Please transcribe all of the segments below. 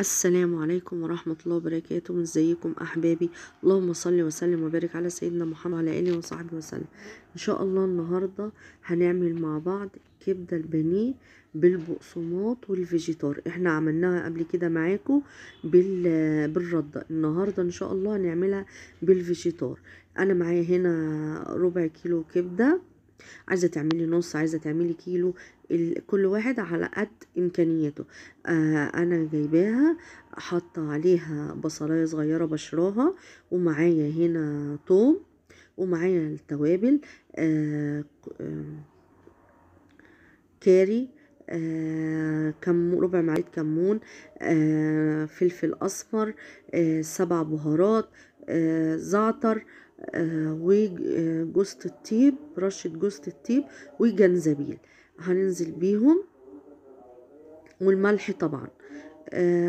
السلام عليكم ورحمة الله وبركاته. ازيكم احبابي؟ اللهم صل وسلم وبارك على سيدنا محمد وعلى اله وصحبه وسلم. ان شاء الله النهاردة هنعمل مع بعض كبدة بالبقسماط والفيجيتار. احنا عملناها قبل كده معاكم بالردة. النهاردة ان شاء الله هنعملها بالفيجيتار. انا معايا هنا ربع كيلو كبدة. عايزة تعملي نص، عايزة تعملي كيلو، كل واحد على قد امكانياته. انا جايباها، حاطه عليها بصلايه صغيره بشراها، ومعايا هنا توم، ومعايا التوابل، كاري، ربع معلقه كمون، فلفل اسمر، 7 بهارات، زعتر، وجوزة الطيب، رشة جوزة الطيب، وجنزبيل هننزل بيهم، والملح طبعا،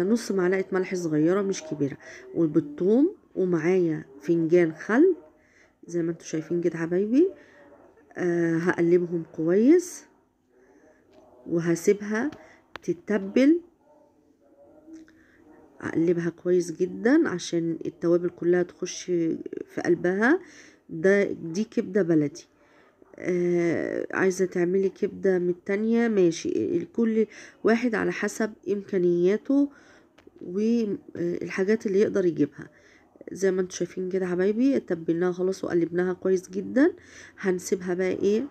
نص معلقة ملح صغيرة مش كبيرة، وبالثوم، ومعايا فنجان خل زي ما انتوا شايفين كده حبايبي. هقلبهم كويس وهسيبها تتبل. اقلبها كويس جدا عشان التوابل كلها تخش في قلبها. دي كبدة بلدي. عايزة تعملي كبدة من التانية ماشي، كل واحد على حسب امكانياته والحاجات اللي يقدر يجيبها. زي ما انتوا شايفين كده حبايبي، تبلناها خلاص وقلبناها كويس جدا. هنسيبها بقى ايه،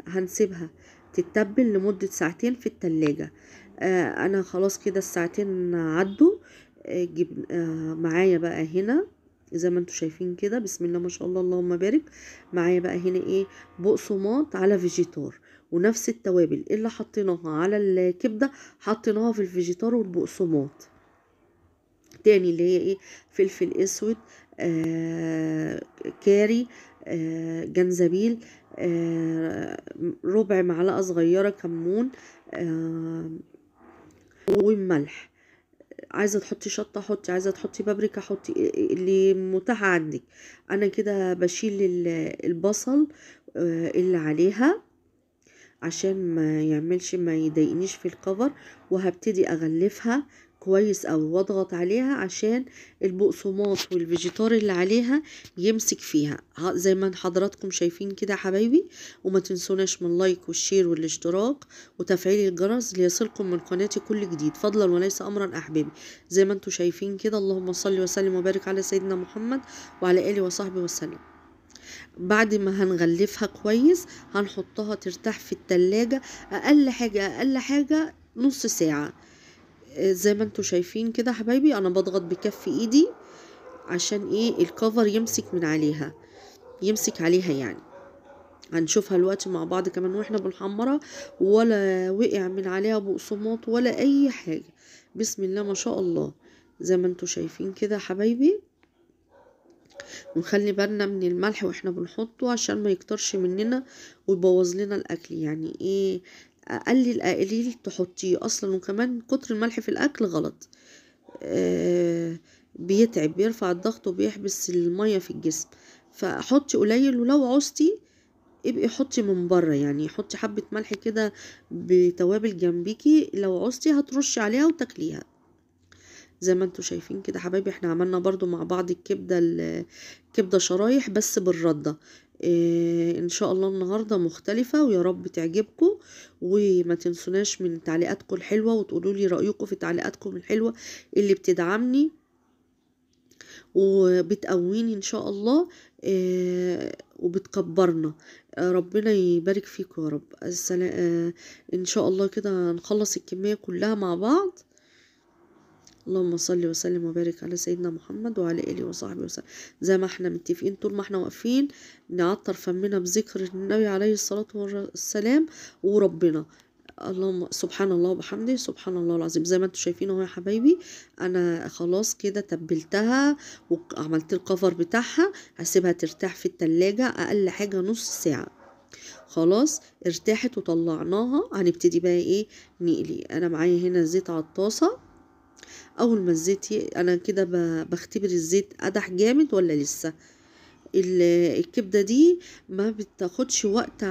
هنسيبها تتبل لمدة ساعتين في التلاجة. انا خلاص كده الساعتين عدوا. معايا بقى هنا زي ما انتوا شايفين كده، بسم الله ما شاء الله اللهم بارك. معايا بقى هنا ايه، بقسماط على فيجيتار، ونفس التوابل اللي حطيناها على الكبدة حطيناها في الفيجيتار والبقسماط تاني، اللي هي ايه، فلفل اسود، كاري، جنزبيل، ربع معلقة صغيرة كمون، وملح. عايزة تحطي شطة حطي، عايزة تحطي بابريكا حطي، اللي متاح عندك. انا كده بشيل البصل اللي عليها عشان ما يضايقنيش في الكفر، وهبتدي اغلفها كويس اوي واضغط عليها عشان البقسماط والفيجيتار اللي عليها يمسك فيها زي ما حضراتكم شايفين كده حبايبي. وما تنسوناش من اللايك والشير والاشتراك وتفعيل الجرس ليصلكم من قناتي كل جديد، فضلا وليس امرا احبابي. زي ما انتم شايفين كده، اللهم صل وسلم وبارك على سيدنا محمد وعلى اله وصحبه وسلم. بعد ما هنغلفها كويس هنحطها ترتاح في التلاجة اقل حاجة نص ساعة. زي ما انتوا شايفين كده حبايبي، انا بضغط بكف ايدي عشان ايه، الكفر يمسك عليها يعني. هنشوفها الوقت مع بعض كمان واحنا بنحمرها، ولا وقع من عليها بقسماط ولا اي حاجة. بسم الله ما شاء الله. زي ما انتوا شايفين كده حبايبي، ونخلي بالنا من الملح واحنا بنحطه عشان ما يكترش مننا ويبوظ لنا الاكل. يعني ايه، قليل تحطيه اصلا، وكمان كتر الملح في الاكل غلط. بيتعب، بيرفع الضغط وبيحبس المية في الجسم. فحطي قليل، ولو عوزتي ابقي حطي من بره، يعني حطي حبة ملح كده بتوابل جنبيكي، لو عوزتي هترشي عليها وتاكليها. زي ما انتوا شايفين كده حبايبي، احنا عملنا برضو مع بعض الكبدة شرايح بس بالردة. ان شاء الله النهاردة مختلفة، ويا رب تعجبكم. وما تنسوناش من تعليقاتكم الحلوة، وتقولوا لي رأيكم في تعليقاتكم الحلوة اللي بتدعمني وبتقويني ان شاء الله، وبتكبرنا. ربنا يبارك فيكم يا رب. ان شاء الله كده نخلص الكمية كلها مع بعض. اللهم صل وسلم وبارك على سيدنا محمد وعلى اله وصحبه وسلم. زي ما احنا متفقين طول ما احنا واقفين نعطر فمنا بذكر النبي عليه الصلاة والسلام وربنا. اللهم سبحان الله وبحمده سبحان الله العظيم. زي ما انتوا شايفين اهو يا حبايبي، انا خلاص كده تبلتها وعملت الكفر بتاعها. هسيبها ترتاح في التلاجة اقل حاجة نص ساعة. خلاص ارتاحت وطلعناها، هنبتدي بقى ايه، نقلي. انا معايا هنا زيت على الطاسة. اول ما الزيت انا كده بختبر الزيت قدح جامد ولا لسه. الكبدة دي ما بتاخدش وقت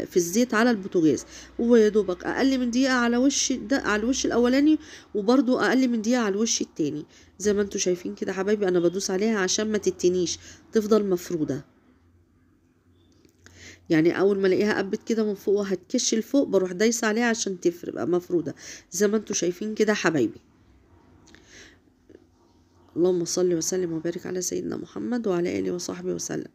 في الزيت على البوتاجاز، ويا دوبك اقل من دقيقة على وش ده، على الوش الاولاني، وبرضو اقل من دقيقة على الوش التاني. زي ما انتوا شايفين كده حبايبي، انا بدوس عليها عشان ما تتنيش، تفضل مفرودة. يعني اول ما الاقيها قبت كده من فوق وهتكش لفوق، بروح دايسة عليها عشان تبقى مفرودة زي ما انتوا شايفين كده حبايبي. اللهم صل وسلم وبارك على سيدنا محمد وعلى آله وصحبه وسلم.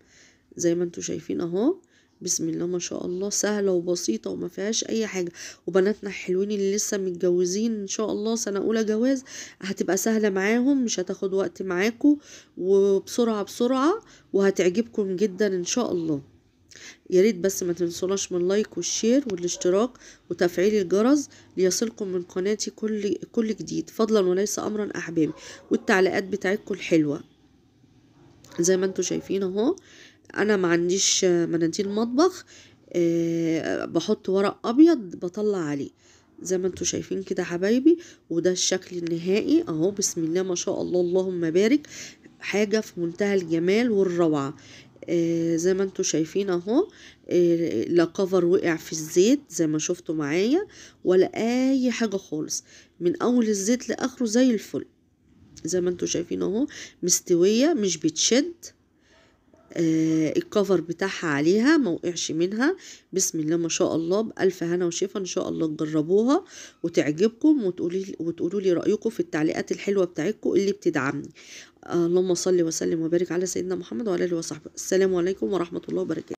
زي ما انتوا شايفين اهو، بسم الله ما شاء الله، سهلة وبسيطة وما فيهاش اي حاجة. وبناتنا الحلوين اللي لسه متجوزين ان شاء الله سنة اولى جواز، هتبقى سهلة معاهم، مش هتاخد وقت معاكم، وبسرعة بسرعة، وهتعجبكم جدا ان شاء الله. يا ريت بس ما تنسوناش من لايك والشير والاشتراك وتفعيل الجرس ليصلكم من قناتي كل جديد، فضلا وليس امرا احبابي، والتعليقات بتاعتكم الحلوة. زي ما انتوا شايفين اهو، انا ما عنديش مناديل مطبخ، بحط ورق ابيض بطلع عليه زي ما انتوا شايفين كده حبايبي. وده الشكل النهائي اهو، بسم الله ما شاء الله، اللهم بارك، حاجة في منتهى الجمال والروعة. زي ما انتوا شايفين اهو، لا كفر وقع في الزيت زي ما شفتوا معايا، ولا اي حاجة خالص، من اول الزيت لاخره زي الفل. زي ما انتوا شايفين اهو، مستوية مش بتشد، الكفر بتاعها عليها ما وقعش منها. بسم الله ما شاء الله، بألف هنا وشفا. ان شاء الله تجربوها وتعجبكم، وتقولوا لي رأيكم في التعليقات الحلوة بتاعتكم اللي بتدعمني. اللهم صل وسلم وبارك على سيدنا محمد وعلى اله وصحبه. السلام عليكم ورحمة الله وبركاته.